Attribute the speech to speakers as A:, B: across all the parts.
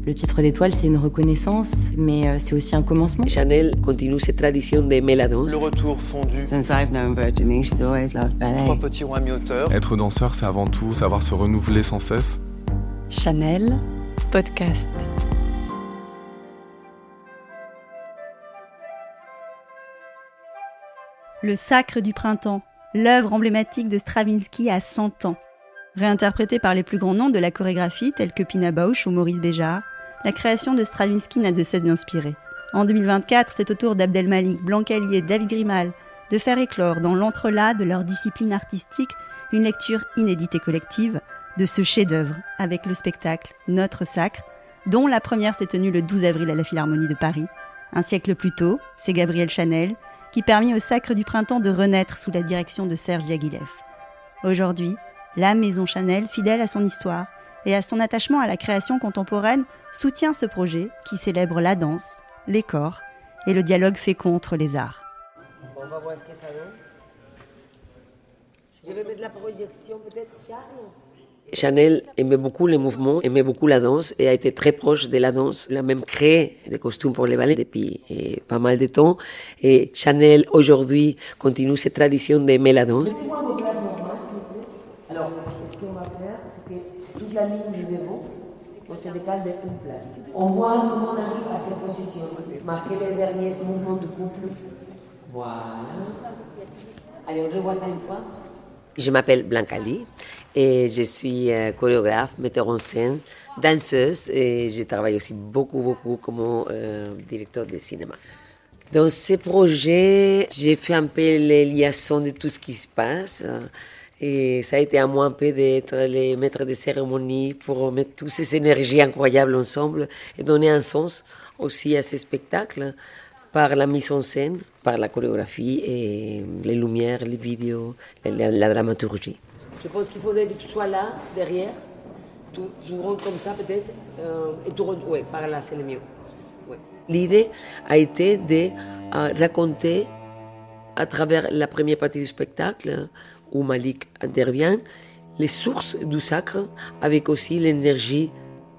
A: Le titre d'étoile, c'est une reconnaissance, mais c'est aussi un commencement.
B: Chanel continue cette tradition d'aimer la danse.
C: Le retour fondu.
D: Since I've known Virginie, she's always loved ballet.
C: 3 petits ronds à mi-hauteur.
E: Être danseur, c'est avant tout savoir se renouveler sans cesse.
F: Chanel Podcast.
G: Le Sacre du printemps, l'œuvre emblématique de Stravinsky à 100 ans. Réinterprétée par les plus grands noms de la chorégraphie tels que Pina Bausch ou Maurice Béjart, la création de Stravinsky n'a de cesse d'inspirer. En 2024, c'est au tour d'Abdelmalik, Blancali et David Grimal de faire éclore dans l'entrelac de leur discipline artistique une lecture inédite et collective de ce chef-d'œuvre avec le spectacle Notre Sacre, dont la première s'est tenue le 12 avril à la Philharmonie de Paris. Un siècle plus tôt, c'est Gabriel Chanel qui permit au Sacre du printemps de renaître sous la direction de Serge Diaghilev. Aujourd'hui, la Maison Chanel, fidèle à son histoire et à son attachement à la création contemporaine, soutient ce projet qui célèbre la danse, les corps et le dialogue fécond entre les arts.
B: On va voir ce que ça donne. Je vais mettre la projection peut-être, Charles. Chanel aimait beaucoup les mouvements, aimait beaucoup la danse et a été très proche de la danse. Elle a même créé des costumes pour les ballets depuis pas mal de temps. Et Chanel, aujourd'hui, continue cette tradition d'aimer la danse. Mettez-moi vos places normales, s'il vous plaît. Alors, ce qu'on va faire, c'est que toute la ligne du devant, on se décale d'une place. On voit comment on arrive à cette position. Marquez les derniers mouvements du couple. Voilà. Allez, on revoit ça une fois. Je m'appelle Blancali et je suis chorégraphe, metteur en scène, danseuse et je travaille aussi beaucoup comme directeur de cinéma. Dans ces projets, j'ai fait un peu les liaisons de tout ce qui se passe et ça a été à moi un peu d'être les maîtres de cérémonie pour mettre toutes ces énergies incroyables ensemble et donner un sens aussi à ces spectacles par la mise en scène, par la chorégraphie et les lumières, les vidéos, la dramaturgie. Je pense qu'il faudrait que tu sois là, derrière, tu rentres comme ça peut-être, et tu rentres, ouais, par là, c'est le mieux. Ouais. L'idée a été de raconter à travers la première partie du spectacle, où Malik intervient, les sources du sacre avec aussi l'énergie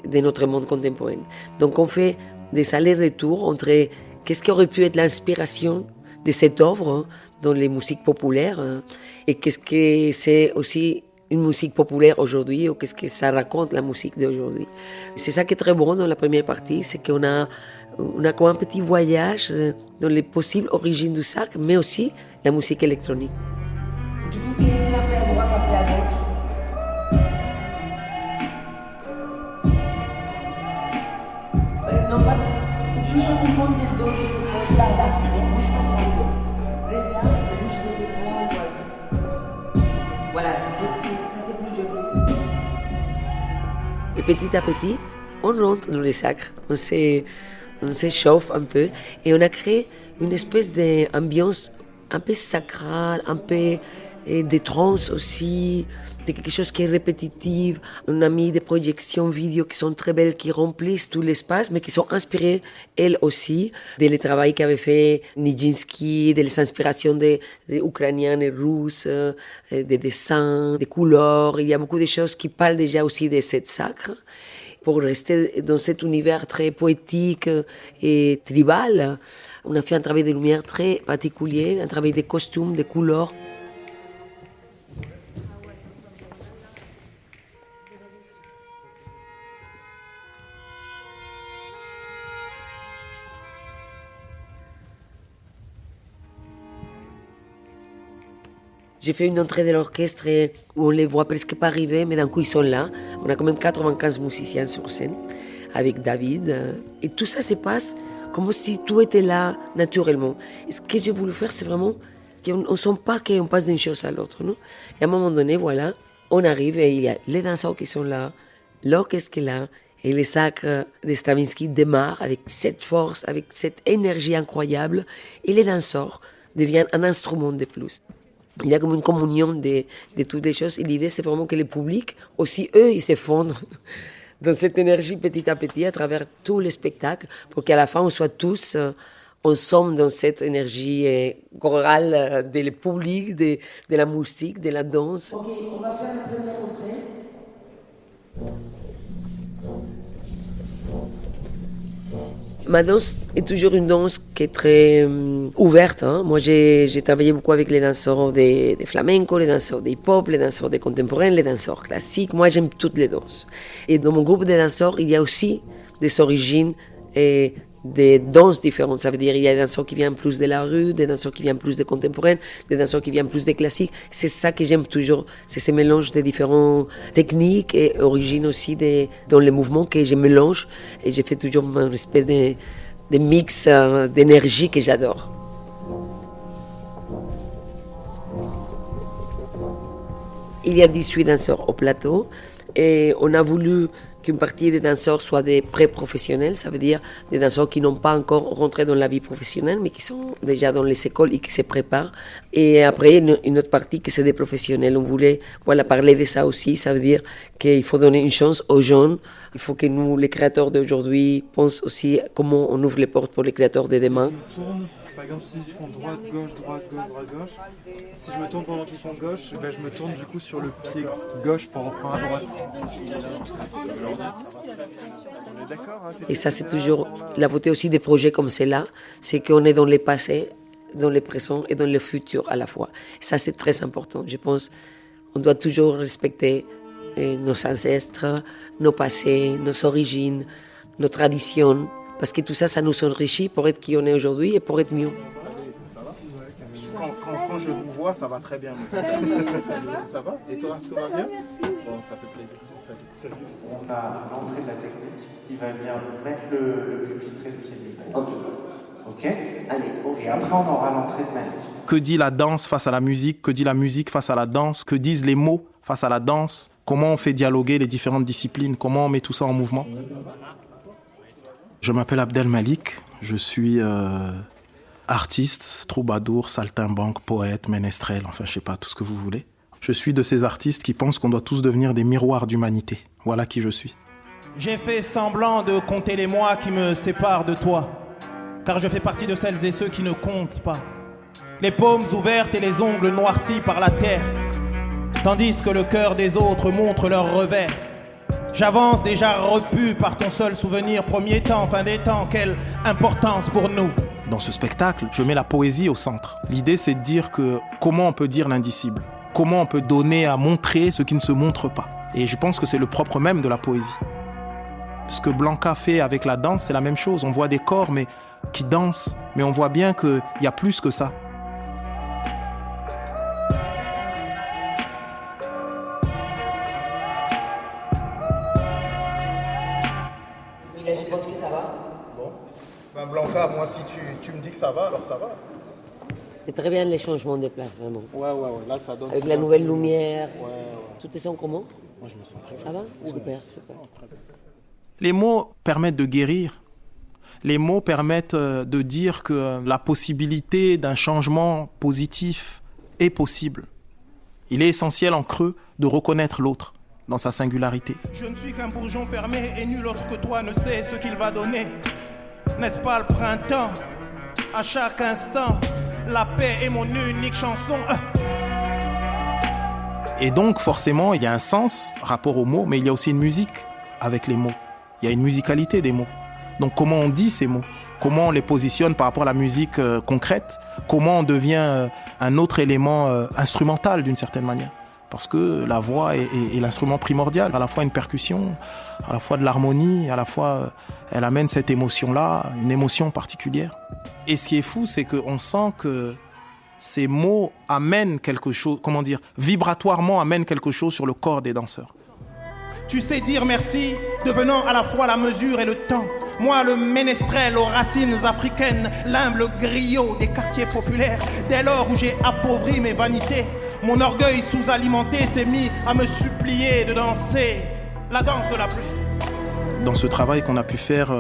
B: de notre monde contemporain. Donc on fait des allers-retours entre qu'est-ce qui aurait pu être l'inspiration de cette œuvre dans les musiques populaires et qu'est-ce que c'est aussi une musique populaire aujourd'hui ou qu'est-ce que ça raconte la musique d'aujourd'hui. C'est ça qui est très bon dans la première partie, c'est qu'on a comme un petit voyage dans les possibles origines du sacre, mais aussi la musique électronique. Tu peux laisser un peu à droite, un peu à gauche. Non, pas. C'est juste un mouvement des dos et ses épaules. Là, on bouge pas trop fort. Reste là, et bouge tes épaules. Voilà, ça c'est plus joli. Et petit à petit, on rentre dans les sacres. On s'échauffe un peu et on a créé une espèce d'ambiance un peu sacrale, un peu de trance aussi, de quelque chose qui est répétitif. On a mis des projections vidéo qui sont très belles, qui remplissent tout l'espace, mais qui sont inspirées, elles aussi, de le travail qu'avait fait Nijinsky, des inspirations des Ukrainiens et Russes, des dessins, des couleurs. Il y a beaucoup de choses qui parlent déjà aussi de cette sacre. Pour rester dans cet univers très poétique et tribal, on a fait un travail de lumière très particulier, un travail de costumes, de couleurs. J'ai fait une entrée de l'orchestre où on les voit presque pas arriver, mais d'un coup ils sont là. On a quand même 95 musiciens sur scène avec David. Et tout ça se passe comme si tout était là naturellement. Et ce que j'ai voulu faire, c'est vraiment qu'on ne sent pas qu'on passe d'une chose à l'autre. Non? Et à un moment donné, voilà, on arrive et il y a les danseurs qui sont là, l'orchestre qui est là, et le sacre de Stravinsky démarre avec cette force, avec cette énergie incroyable. Et les danseurs deviennent un instrument de plus. Il y a comme une communion de toutes les choses. Et l'idée, c'est vraiment que le public, aussi eux, ils se fondent dans cette énergie petit à petit à travers tous les spectacles pour qu'à la fin, on soit tous ensemble dans cette énergie chorale du public, de la musique, de la danse. Ok, on va faire la première entrée. Ma danse est toujours une danse qui est très ouverte. Hein. Moi, j'ai travaillé beaucoup avec les danseurs des flamenco, les danseurs des hip-hop, les danseurs des contemporains, les danseurs classiques. Moi, j'aime toutes les danses. Et dans mon groupe de danseurs, il y a aussi des origines et des danses différentes. Ça veut dire qu'il y a des danseurs qui viennent plus de la rue, des danseurs qui viennent plus des contemporains, des danseurs qui viennent plus des classiques. C'est ça que j'aime toujours. C'est ce mélange de différentes techniques et origines aussi dans les mouvements que je mélange. Et je fais toujours une espèce de mix d'énergie que j'adore. Il y a 18 danseurs au plateau et on a voulu qu'une partie des danseurs soient des pré-professionnels, ça veut dire des danseurs qui n'ont pas encore rentré dans la vie professionnelle, mais qui sont déjà dans les écoles et qui se préparent. Et après, une autre partie qui c'est des professionnels. On voulait parler de ça aussi, ça veut dire qu'il faut donner une chance aux jeunes. Il faut que nous, les créateurs d'aujourd'hui, pensent aussi comment on ouvre les portes pour les créateurs de demain.
H: Par exemple, s'ils font droite, gauche, gauche, si je me tourne pendant qu'ils font gauche, ben je me tourne du coup sur le pied gauche pour reprendre à droite.
B: Et ça, c'est toujours la beauté aussi des projets comme celle-là, c'est qu'on est dans le passé, dans le présent et dans le futur à la fois. Ça, c'est très important. Je pense qu'on doit toujours respecter nos ancêtres, nos passés, nos origines, nos traditions. Parce que tout ça, ça nous enrichit pour être qui on est aujourd'hui et pour être mieux.
H: Quand je vous vois, ça va très bien. Ça va? Et toi, tout va bien? Bon, ça fait plaisir. Salut.
I: On a l'entrée de la technique. Il va venir mettre le pupitre et le pied du groupe. Ok? Allez, et après, on aura l'entrée de Malik.
J: Que dit la danse face à la musique? Que dit la musique face à la danse? Que disent les mots face à la danse? Comment on fait dialoguer les différentes disciplines? Comment on met tout ça en mouvement? Je m'appelle Abdel Malik, je suis artiste, troubadour, saltimbanque, poète, ménestrel, enfin je sais pas, tout ce que vous voulez. Je suis de ces artistes qui pensent qu'on doit tous devenir des miroirs d'humanité. Voilà qui je suis.
K: J'ai fait semblant de compter les mois qui me séparent de toi, car je fais partie de celles et ceux qui ne comptent pas. Les paumes ouvertes et les ongles noircis par la terre, tandis que le cœur des autres montre leur revers. J'avance déjà repu par ton seul souvenir, premier temps, fin des temps, quelle importance pour nous.
J: Dans ce spectacle, je mets la poésie au centre. L'idée, c'est de dire que comment on peut dire l'indicible, comment on peut donner à montrer ce qui ne se montre pas. Et je pense que c'est le propre même de la poésie. Ce que Blanca fait avec la danse, c'est la même chose. On voit des corps mais qui dansent, mais on voit bien qu'il y a plus que ça.
B: Je pense que ça va.
H: Bon. Ben Blanca, moi si tu me dis que ça va, alors ça va.
B: C'est très bien les changements de place, vraiment.
H: Ouais, là ça donne...
B: Avec la nouvelle lumière,
H: ouais.
B: Tout est sans comment?
H: Moi je me sens très bien.
B: Ça va?
H: Ouais.
B: Super.
J: Les mots permettent de guérir. Les mots permettent de dire que la possibilité d'un changement positif est possible. Il est essentiel en creux de reconnaître l'autre dans sa singularité.
K: Je ne suis qu'un bourgeon fermé et nul autre que toi ne sait ce qu'il va donner. N'est-ce pas le printemps? À chaque instant, la paix est mon unique chanson.
J: Et donc forcément, il y a un sens rapport aux mots, mais il y a aussi une musique avec les mots. Il y a une musicalité des mots. Donc comment on dit ces mots? Comment on les positionne par rapport à la musique concrète? Comment on devient un autre élément instrumental d'une certaine manière? Parce que la voix est l'instrument primordial, à la fois une percussion, à la fois de l'harmonie, à la fois elle amène cette émotion-là, une émotion particulière. Et ce qui est fou, c'est qu'on sent que ces mots amènent quelque chose, vibratoirement amènent quelque chose sur le corps des danseurs.
K: Tu sais dire merci, devenant à la fois la mesure et le temps. Moi, le ménestrel aux racines africaines, l'humble griot des quartiers populaires. Dès lors où j'ai appauvri mes vanités, mon orgueil sous-alimenté s'est mis à me supplier de danser la danse de la pluie.
J: Dans ce travail qu'on a pu faire,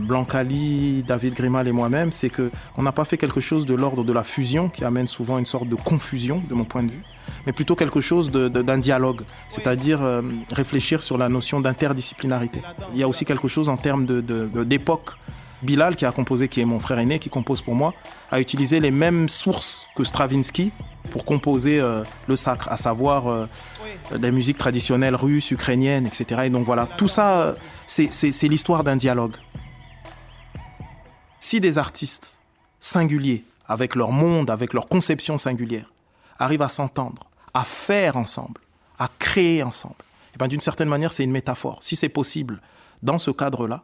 J: Blancali, David Grimal et moi-même, c'est qu'on n'a pas fait quelque chose de l'ordre de la fusion, qui amène souvent une sorte de confusion, de mon point de vue, mais plutôt quelque chose d'un dialogue, c'est-à-dire réfléchir sur la notion d'interdisciplinarité. Il y a aussi quelque chose en termes d'époque. Bilal, qui a composé, qui est mon frère aîné, qui compose pour moi, a utilisé les mêmes sources que Stravinsky pour composer le sacre, à savoir des musiques traditionnelles russes, ukrainiennes, etc. Et donc voilà, tout ça, c'est l'histoire d'un dialogue. Si des artistes singuliers, avec leur monde, avec leur conception singulière, arrivent à s'entendre, à faire ensemble, à créer ensemble, et ben d'une certaine manière, c'est une métaphore. Si c'est possible dans ce cadre-là,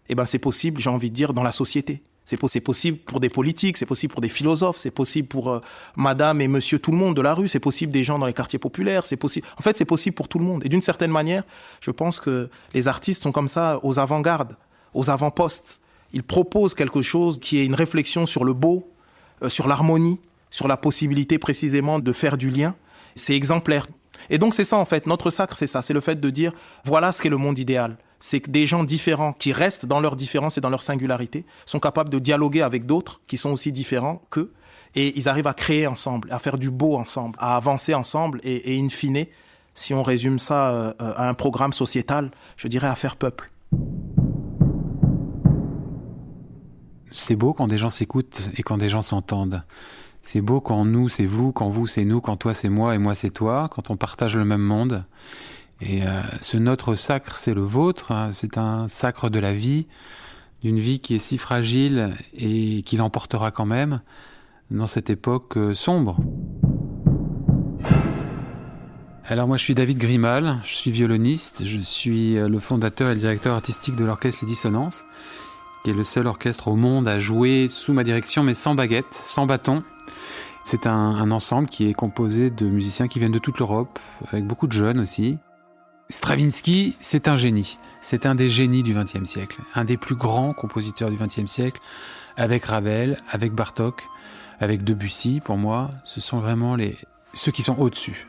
J: et ben c'est possible, j'ai envie de dire, dans la société. C'est possible pour des politiques, c'est possible pour des philosophes, c'est possible pour madame et monsieur tout le monde de la rue, c'est possible des gens dans les quartiers populaires, c'est possible. En fait, c'est possible pour tout le monde. Et d'une certaine manière, je pense que les artistes sont comme ça aux avant-gardes, aux avant-postes. Ils proposent quelque chose qui est une réflexion sur le beau, sur l'harmonie, sur la possibilité précisément de faire du lien. C'est exemplaire. Et donc c'est ça en fait, notre sacre c'est ça, c'est le fait de dire voilà ce qu'est le monde idéal. C'est que des gens différents qui restent dans leur différence et dans leur singularité sont capables de dialoguer avec d'autres qui sont aussi différents qu'eux et ils arrivent à créer ensemble, à faire du beau ensemble, à avancer ensemble et in fine, si on résume ça à un programme sociétal, je dirais à faire peuple.
L: C'est beau quand des gens s'écoutent et quand des gens s'entendent. C'est beau quand nous, c'est vous, quand vous, c'est nous, quand toi, c'est moi et moi, c'est toi, quand on partage le même monde. Et ce notre sacre, c'est le vôtre, hein, c'est un sacre de la vie, d'une vie qui est si fragile et qui l'emportera quand même dans cette époque sombre. Alors moi, je suis David Grimal, je suis violoniste, je suis le fondateur et le directeur artistique de l'orchestre Les Dissonances, qui est le seul orchestre au monde à jouer sous ma direction, mais sans baguette, sans bâton. C'est un ensemble qui est composé de musiciens qui viennent de toute l'Europe, avec beaucoup de jeunes aussi. Stravinsky, c'est un génie. C'est un des génies du XXe siècle. Un des plus grands compositeurs du XXe siècle, avec Ravel, avec Bartók, avec Debussy, pour moi. Ce sont vraiment ceux qui sont au-dessus.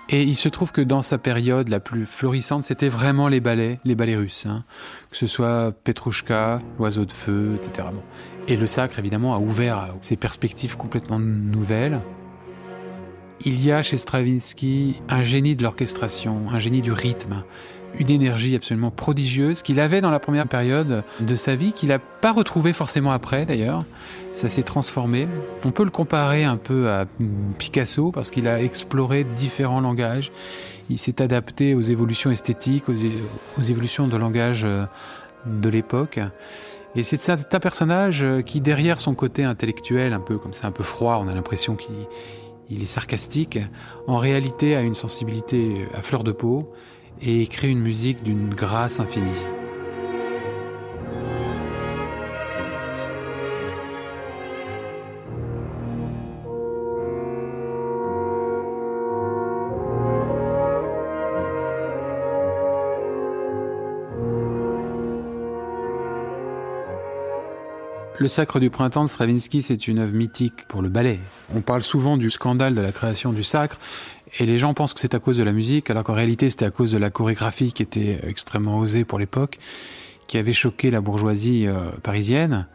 L: Et il se trouve que dans sa période la plus florissante, c'était vraiment les ballets russes. Hein. Que ce soit Petrouchka, L'Oiseau de Feu, etc. Bon. Et le sacre, évidemment, a ouvert ces perspectives complètement nouvelles. Il y a chez Stravinsky un génie de l'orchestration, un génie du rythme, une énergie absolument prodigieuse qu'il avait dans la première période de sa vie, qu'il n'a pas retrouvé forcément après d'ailleurs. Ça s'est transformé. On peut le comparer un peu à Picasso parce qu'il a exploré différents langages. Il s'est adapté aux évolutions esthétiques, aux évolutions de langage de l'époque. Et c'est un personnage qui, derrière son côté intellectuel, un peu comme ça, un peu froid, on a l'impression qu'il est sarcastique, en réalité a une sensibilité à fleur de peau et crée une musique d'une grâce infinie. Le Sacre du printemps de Stravinsky, c'est une œuvre mythique pour le ballet. On parle souvent du scandale de la création du sacre, et les gens pensent que c'est à cause de la musique, alors qu'en réalité c'était à cause de la chorégraphie qui était extrêmement osée pour l'époque, qui avait choqué la bourgeoisie parisienne.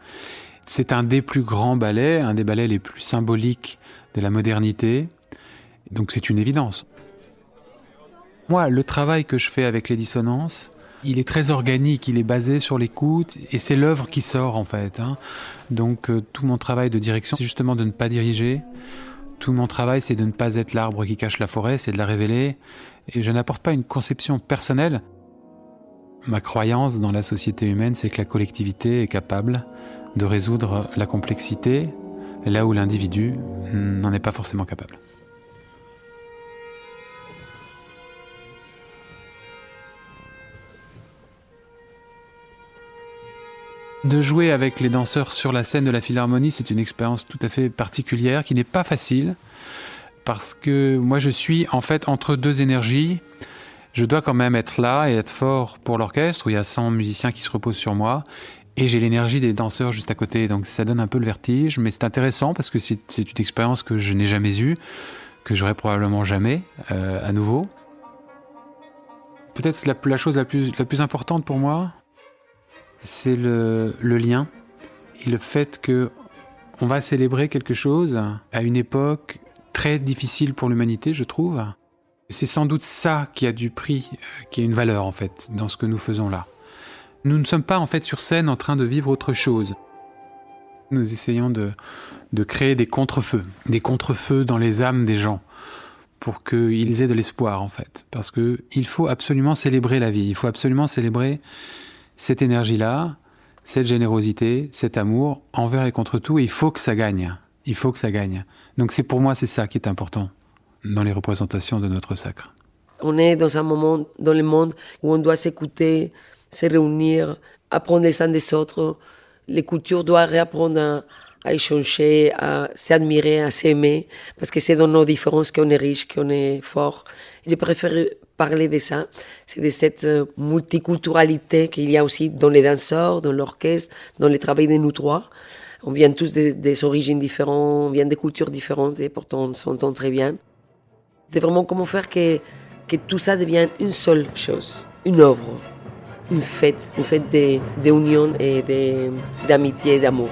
L: C'est un des plus grands ballets, un des ballets les plus symboliques de la modernité, donc c'est une évidence. Moi, le travail que je fais avec les dissonances, il est très organique, il est basé sur l'écoute et c'est l'œuvre qui sort en fait. Hein. Donc tout mon travail de direction, c'est justement de ne pas diriger. Tout mon travail, c'est de ne pas être l'arbre qui cache la forêt, c'est de la révéler. Et je n'apporte pas une conception personnelle. Ma croyance dans la société humaine, c'est que la collectivité est capable de résoudre la complexité là où l'individu n'en est pas forcément capable. De jouer avec les danseurs sur la scène de la Philharmonie, c'est une expérience tout à fait particulière, qui n'est pas facile, parce que moi je suis en fait entre deux énergies. Je dois quand même être là et être fort pour l'orchestre, où il y a 100 musiciens qui se reposent sur moi, et j'ai l'énergie des danseurs juste à côté, donc ça donne un peu le vertige, mais c'est intéressant parce que c'est une expérience que je n'ai jamais eue, que j'aurai probablement jamais à nouveau. Peut-être la chose la plus importante pour moi, c'est le lien et le fait qu'on va célébrer quelque chose à une époque très difficile pour l'humanité, je trouve. C'est sans doute ça qui a du prix, qui a une valeur en fait, dans ce que nous faisons là. Nous ne sommes pas en fait sur scène en train de vivre autre chose. Nous essayons de créer des contre-feux dans les âmes des gens, pour qu'ils aient de l'espoir en fait. Parce qu'il faut absolument célébrer la vie, il faut absolument célébrer cette énergie-là, cette générosité, cet amour envers et contre tout, et il faut que ça gagne. Il faut que ça gagne. Donc pour moi, c'est ça qui est important dans les représentations de notre sacre.
B: On est dans un moment dans le monde où on doit s'écouter, se réunir, apprendre les uns des autres. Les cultures doivent réapprendre à échanger, à s'admirer, à s'aimer, parce que c'est dans nos différences qu'on est riche, qu'on est fort. Je préfère parler de ça, c'est de cette multiculturalité qu'il y a aussi dans les danseurs, dans l'orchestre, dans le travail de nous trois. On vient tous des origines différentes, on vient des cultures différentes et pourtant on s'entend très bien. C'est vraiment comment faire que tout ça devienne une seule chose, une œuvre, une fête d'union et d'amitié et d'amour.